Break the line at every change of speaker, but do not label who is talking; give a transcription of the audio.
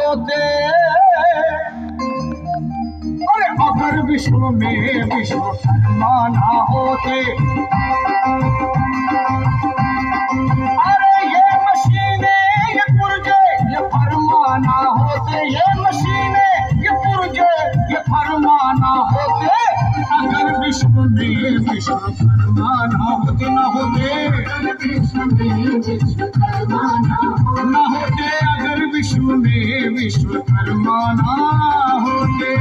होते, अरे अगर विश्व में विश्वकर्मा ना होते, अरे ये मशीनें ये पुर्जे ये फरमाना होते, ये मशीनें ये पुर्जे ये फरमाना होते, अगर विश्व में विश्वकर्मा ना होते, ना होते, ना होते, अगर विश्व में विश्वकर्मा ना होते।